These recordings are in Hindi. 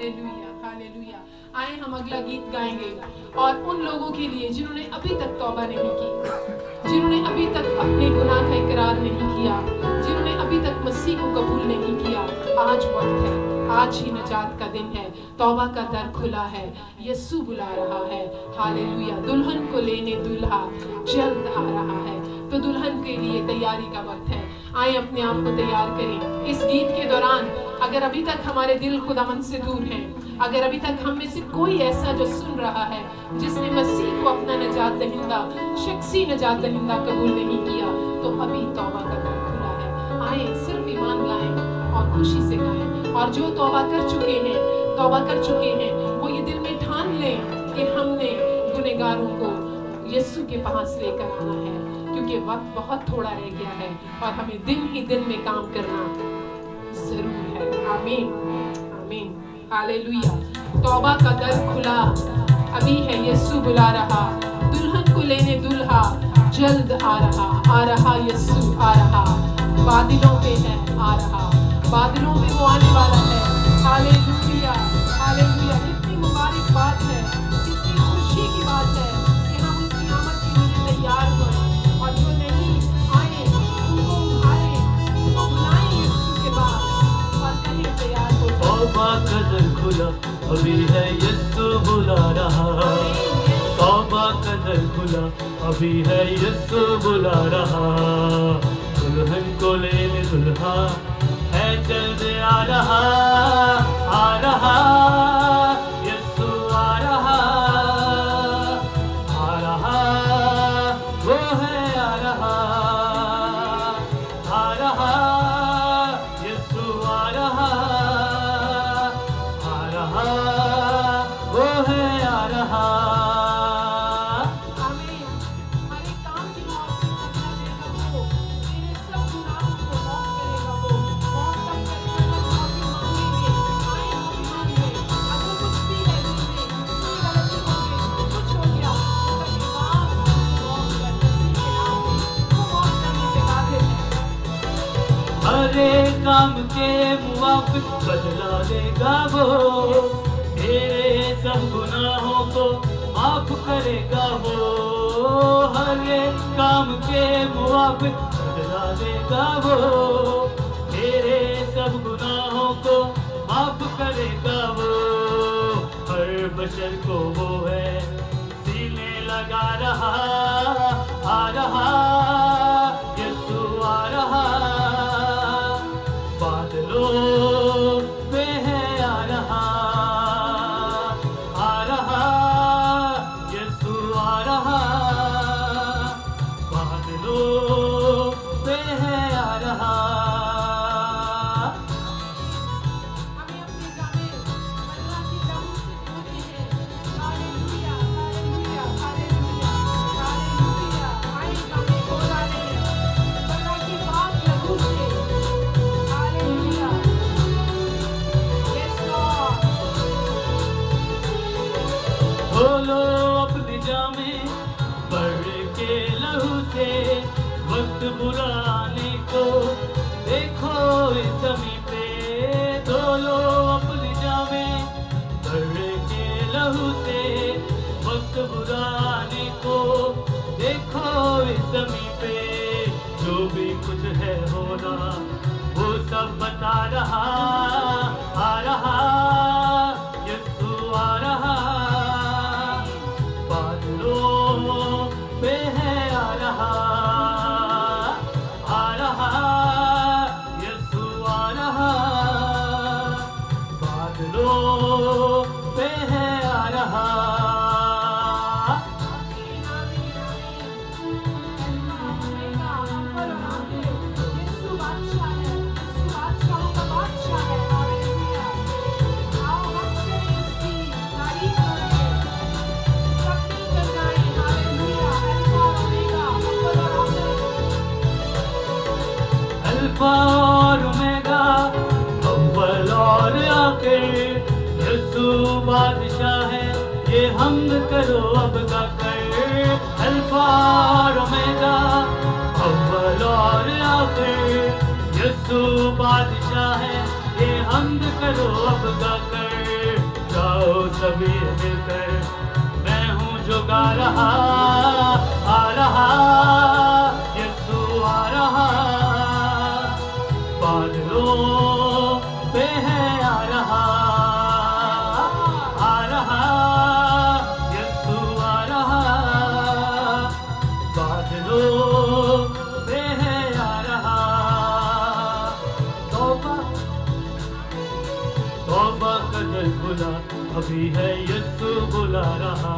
Hallelujah, hallelujah. आए हम अगला गीत गाएंगे और उन लोगों के लिए जिन्होंने अभी तक तौबा नहीं की, जिन्होंने अभी तक अपने गुनाह का इकरार नहीं किया, जिन्होंने अभी तक मसीह को कबूल नहीं किया, आज वक्त है, आज ही नजात का दिन है, तौबा का दर खुला है, यीशु बुला रहा है। हालेलुया। दुल्हन को लेने दूल्हा जल्द आ रहा है, तो दुल्हन के लिए तैयारी का वक्त है। आए अपने आप को तैयार करें। इस गीत के दौरान अगर अभी तक हमारे दिल खुदावंद से दूर हैं, अगर अभी तक हम में से कोई ऐसा जो सुन रहा है जिसने मसीह को अपना नजात दहिंदा, शख्सी नजात दहिंदा कबूल नहीं किया, तो अभी तौबा का दर खुला है। आए सिर्फ ईमान लाएं और खुशी से गाएं। और जो तौबा कर चुके हैं वो ये दिल में ठान लें कि हमने गुनहगारों को यीशु के पास लेकर आना है, क्योंकि वक्त बहुत थोड़ा रह गया है और हमें दिन ही दिन में काम करना जरूर है। आमीन, आमीन, हालेलुया। तौबा का दर खुला अभी है, यीशु बुला रहा, दुल्हन को लेने दूल्हा जल्द आ रहा यीशु आ रहा, बादलों पे है आ रहा, बादलों में वो आने वाला है। Hallelujah, hallelujah. कितनी मुबारक बात है, कितनी खुशी की बात है कि हम उसकी आमद के लिए तैयार हों, और जो नहीं आए उनको उभारें, उनको बुलाएं यीशु के पास और कहें तैयार हो जाओ। तौबा का दर खुला अभी है, यीशु बुला रहा, तौबा का दर खुला अभी है, यीशु बुला रहा, दुल्हन को लेने दुल्हा है जल्द आ रहा, यीशु आ रहा, वो है आ रहा, यीशु आ रहा, वो है आ रहा। आमीन। हर एक काम की मौत करेगा वो, तेरे सब गुनाहों को माफ करेगा वो। मौत तक करेगा, माफी मांगेंगे, आए माफी मांगे। अगर कुछ भी है दिल में, कोई गलती हो गई, कुछ हो गया, तो कहेगा माफ कर, मसीह के नाम में वो माफ करने पे काबिल है। हर एक काम के मुआफिक बदला देगा वो, तेरे सब गुनाहों को माफ करेगा वो, हर एक काम के मुआफिक बदला देगा वो, तेरे सब गुनाहों को माफ करेगा वो, हर बशर को वो है सीने लगा रहा, आ रहा यीशु आ रहा, बादलों पे है आ रहा, यीशु आ रहा, बादलों पे है आ रहा। हमें अपने जाने अल्लाह की रहमत से धोते हैं। Hallelujah, hallelujah, hallelujah, hallelujah. आए जाने बोला ले अल्लाह की बात लहू से। Hallelujah, yes Lord. खोलो अपने जामे बढ़ के लहू से, वक्त बुलाने को देखो इस ज़मीं पे, धोलो अपने जामे बढ़ के लहू से, वक्त बुलाने को देखो इस ज़मीं पे, जो भी कुछ है होना वो सब बता रहा, आ रहा यीशु आ रहा, बादलों पे है आ रहा, यीशु आ रहा, बादलों पे है आ रहा। आमीन, आमीन, आमीन। अल्लाह हम पर और आगे यीशु बादशाह है, यीशु बादशाहों का बादशाह है। हालेलुया। आओ हम करें उसकी तारीफ करें, तकमील कर जाएं। हालेलुया। अल्फा और ओमेगा, अव्वल और आखिर। अल्फा और ओमेगा, अव्वल और आखिर, यीशु बादशाह है, ये हमद करो अब का कर, अल्फा और ओमेगा, अव्वल और आखिर, यीशु बादशाह है, ये हमद करो अब का कर, सभी मिलकर, मैं हूँ जो गा रहा, आ रहा यीशु आ रहा, बादलों पे है आ रहा यीशु आ रहा, बादलों पे है आ रहा। तौबा तौबा का दर खुला, अभी है यीशु बुला रहा,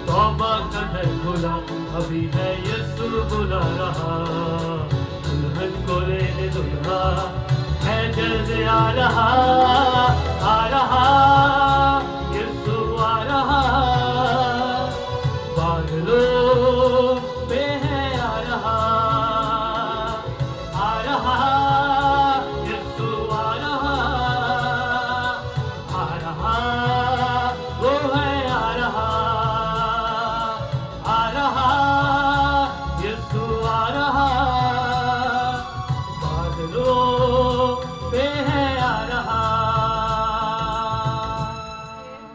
तौबा का दर खुला, अभी है यीशु बुला रहा, दुल्हन को लेने दुल्हा है जल्द आ रहा, आ